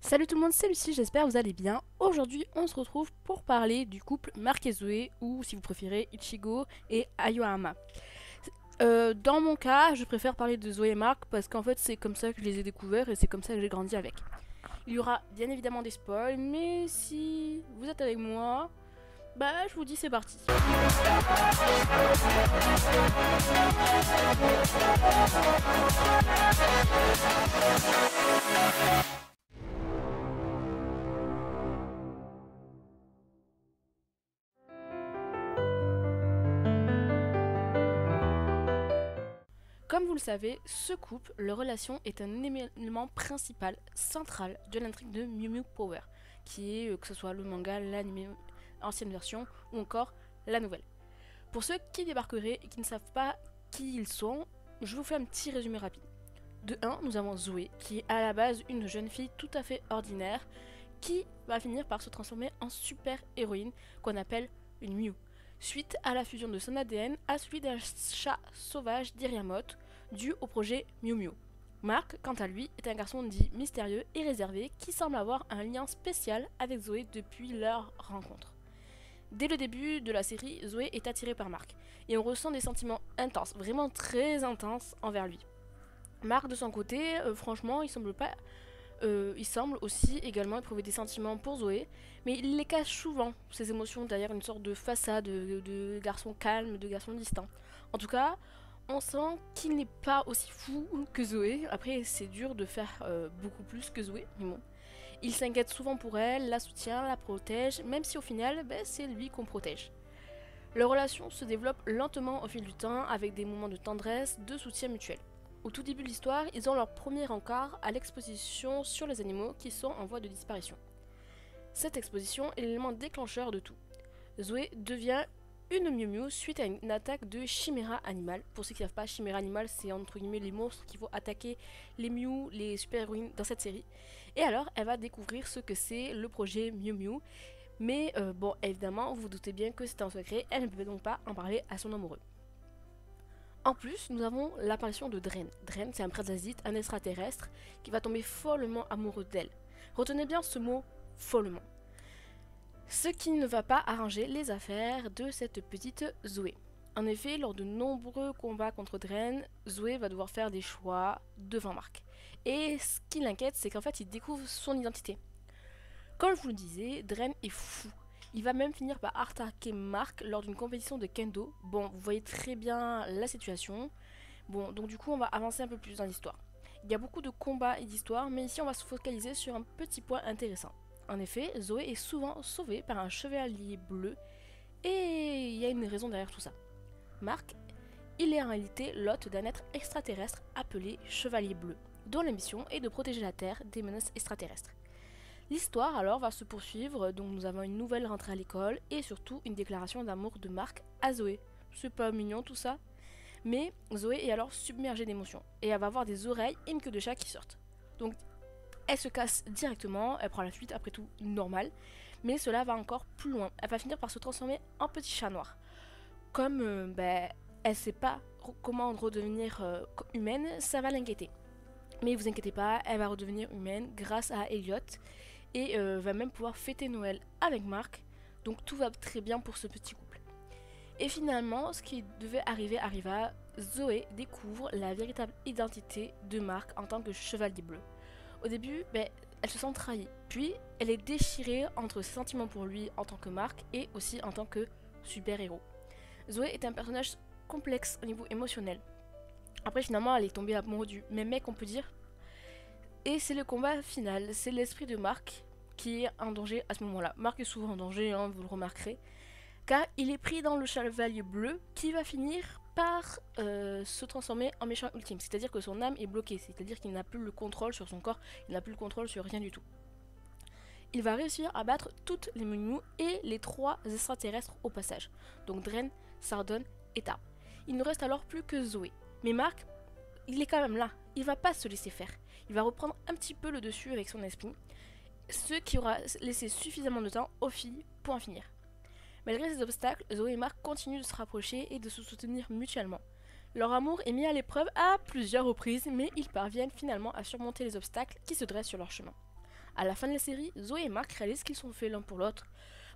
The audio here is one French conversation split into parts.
Salut tout le monde, c'est Lucie, j'espère que vous allez bien. Aujourd'hui, on se retrouve pour parler du couple Marc et Zoé, ou si vous préférez, Ichigo et Ayohama. Dans mon cas, je préfère parler de Zoé et Marc parce qu'en fait, c'est comme ça que je les ai découverts et c'est comme ça que j'ai grandi avec. Il y aura bien évidemment des spoils, mais si vous êtes avec moi, bah je vous dis c'est parti. Comme vous le savez, ce couple, leur relation est un élément principal, central de l'intrigue de Mew Mew Power, qui est que ce soit le manga, l'anime, ancienne version ou encore la nouvelle. Pour ceux qui débarqueraient et qui ne savent pas qui ils sont, je vous fais un petit résumé rapide. De 1, nous avons Zoé, qui est à la base une jeune fille tout à fait ordinaire, qui va finir par se transformer en super héroïne qu'on appelle une Mew, suite à la fusion de son ADN à celui d'un chat sauvage d'Iriamote, dû au projet Mew Mew. Marc, quant à lui, est un garçon dit mystérieux et réservé qui semble avoir un lien spécial avec Zoé depuis leur rencontre. Dès le début de la série, Zoé est attirée par Marc, et on ressent des sentiments intenses, vraiment très intenses envers lui. Marc, de son côté, franchement, il semble aussi également éprouver des sentiments pour Zoé, mais il les cache souvent, ses émotions, derrière une sorte de façade de garçon calme, de garçon distant. En tout cas, on sent qu'il n'est pas aussi fou que Zoé. Après, c'est dur de faire beaucoup plus que Zoé, mais bon. Il s'inquiète souvent pour elle, la soutient, la protège, même si au final, c'est lui qu'on protège. Leur relation se développe lentement au fil du temps, avec des moments de tendresse, de soutien mutuel. Au tout début de l'histoire, ils ont leur premier encart à l'exposition sur les animaux qui sont en voie de disparition. Cette exposition est l'élément déclencheur de tout. Zoé devient une Mew Mew suite à une attaque de chiméra animal. Pour ceux qui ne savent pas, chiméra animal, c'est entre guillemets les monstres qui vont attaquer les Mew, les super-héroïnes dans cette série. Et alors, elle va découvrir ce que c'est le projet Mew Mew. Mais bon, évidemment, vous vous doutez bien que c'est un secret, elle ne peut donc pas en parler à son amoureux. En plus, nous avons l'apparition de Dren. Dren, c'est un parasite, un extraterrestre, qui va tomber follement amoureux d'elle. Retenez bien ce mot follement. Ce qui ne va pas arranger les affaires de cette petite Zoé. En effet, lors de nombreux combats contre Dren, Zoé va devoir faire des choix devant Marc. Et ce qui l'inquiète, c'est qu'en fait, il découvre son identité. Comme je vous le disais, Dren est fou. Il va même finir par attaquer Marc lors d'une compétition de kendo. Bon, vous voyez très bien la situation. Bon, donc du coup, on va avancer un peu plus dans l'histoire. Il y a beaucoup de combats et d'histoires, mais ici on va se focaliser sur un petit point intéressant. En effet, Zoé est souvent sauvée par un chevalier bleu, et il y a une raison derrière tout ça. Marc, il est en réalité l'hôte d'un être extraterrestre appelé Chevalier Bleu, dont la mission est de protéger la Terre des menaces extraterrestres. L'histoire alors va se poursuivre, donc nous avons une nouvelle rentrée à l'école et surtout une déclaration d'amour de Marc à Zoé. C'est pas mignon tout ça? Mais Zoé est alors submergée d'émotions et elle va avoir des oreilles et une queue de chat qui sortent. Donc elle se casse directement, elle prend la fuite après tout normal, mais cela va encore plus loin. Elle va finir par se transformer en petit chat noir. Comme elle sait pas comment redevenir humaine, ça va l'inquiéter. Mais vous inquiétez pas, elle va redevenir humaine grâce à Elliot et va même pouvoir fêter Noël avec Marc. Donc tout va très bien pour ce petit couple. Et finalement, ce qui devait arriver arriva. Zoé découvre la véritable identité de Marc en tant que chevalier bleu. Au début, elle se sent trahie. Puis, elle est déchirée entre ses sentiments pour lui en tant que Marc et aussi en tant que super-héros. Zoé est un personnage complexe au niveau émotionnel. Après, finalement, elle est tombée amoureuse du même mec, on peut dire. Et c'est le combat final, c'est l'esprit de Marc qui est en danger à ce moment-là. Marc est souvent en danger, hein, vous le remarquerez, car il est pris dans le chevalier bleu qui va finir par se transformer en méchant ultime. C'est-à-dire que son âme est bloquée, c'est-à-dire qu'il n'a plus le contrôle sur son corps, il n'a plus le contrôle sur rien du tout. Il va réussir à battre toutes les Mew Mew et les 3 extraterrestres au passage, donc Dren, Sardone et Tarp. Il ne reste alors plus que Zoé. Mais Marc, il est quand même là, il va pas se laisser faire. Il va reprendre un petit peu le dessus avec son esprit, ce qui aura laissé suffisamment de temps aux filles pour en finir. Malgré ces obstacles, Zoé et Marc continuent de se rapprocher et de se soutenir mutuellement. Leur amour est mis à l'épreuve à plusieurs reprises, mais ils parviennent finalement à surmonter les obstacles qui se dressent sur leur chemin. À la fin de la série, Zoé et Marc réalisent qu'ils sont faits l'un pour l'autre.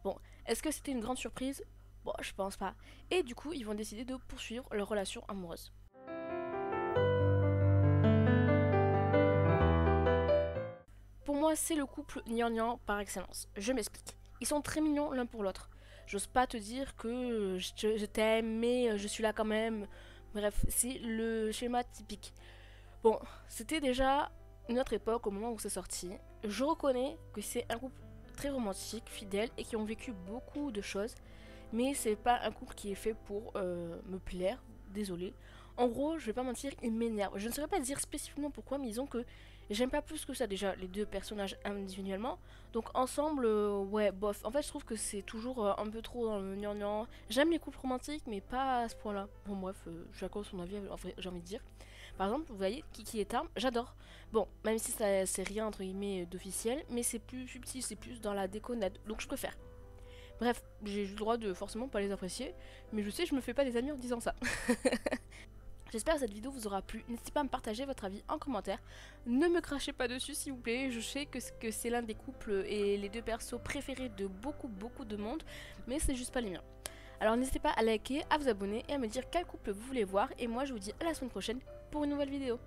Bon, est-ce que c'était une grande surprise? Bon, je pense pas. Et du coup, ils vont décider de poursuivre leur relation amoureuse. Pour moi, c'est le couple gnangnan par excellence. Je m'explique. Ils sont très mignons l'un pour l'autre. J'ose pas te dire que je t'aime, mais je suis là quand même. Bref, c'est le schéma typique. Bon, c'était déjà une autre époque au moment où c'est sorti. Je reconnais que c'est un couple très romantique, fidèle et qui ont vécu beaucoup de choses, mais c'est pas un couple qui est fait pour me plaire, désolé. En gros, je vais pas mentir, ils m'énervent. Je ne saurais pas dire spécifiquement pourquoi, mais disons que j'aime pas plus que ça déjà les deux personnages individuellement. Donc ensemble, ouais, bof. En fait, je trouve que c'est toujours un peu trop dans le gnangnan. J'aime les couples romantiques, mais pas à ce point-là. Bon, bref, chacun son avis, en vrai, j'ai envie de dire. Par exemple, vous voyez, Kiki et Tam, j'adore. Bon, même si ça c'est rien entre guillemets d'officiel, mais c'est plus subtil, c'est plus dans la déconnade, donc je préfère. Bref, j'ai le droit de forcément pas les apprécier, mais je sais, je me fais pas des amis en disant ça. J'espère que cette vidéo vous aura plu. N'hésitez pas à me partager votre avis en commentaire. Ne me crachez pas dessus s'il vous plaît. Je sais que c'est l'un des couples et les deux persos préférés de beaucoup de monde, mais c'est juste pas les miens. Alors n'hésitez pas à liker, à vous abonner et à me dire quel couple vous voulez voir. Et moi je vous dis à la semaine prochaine pour une nouvelle vidéo.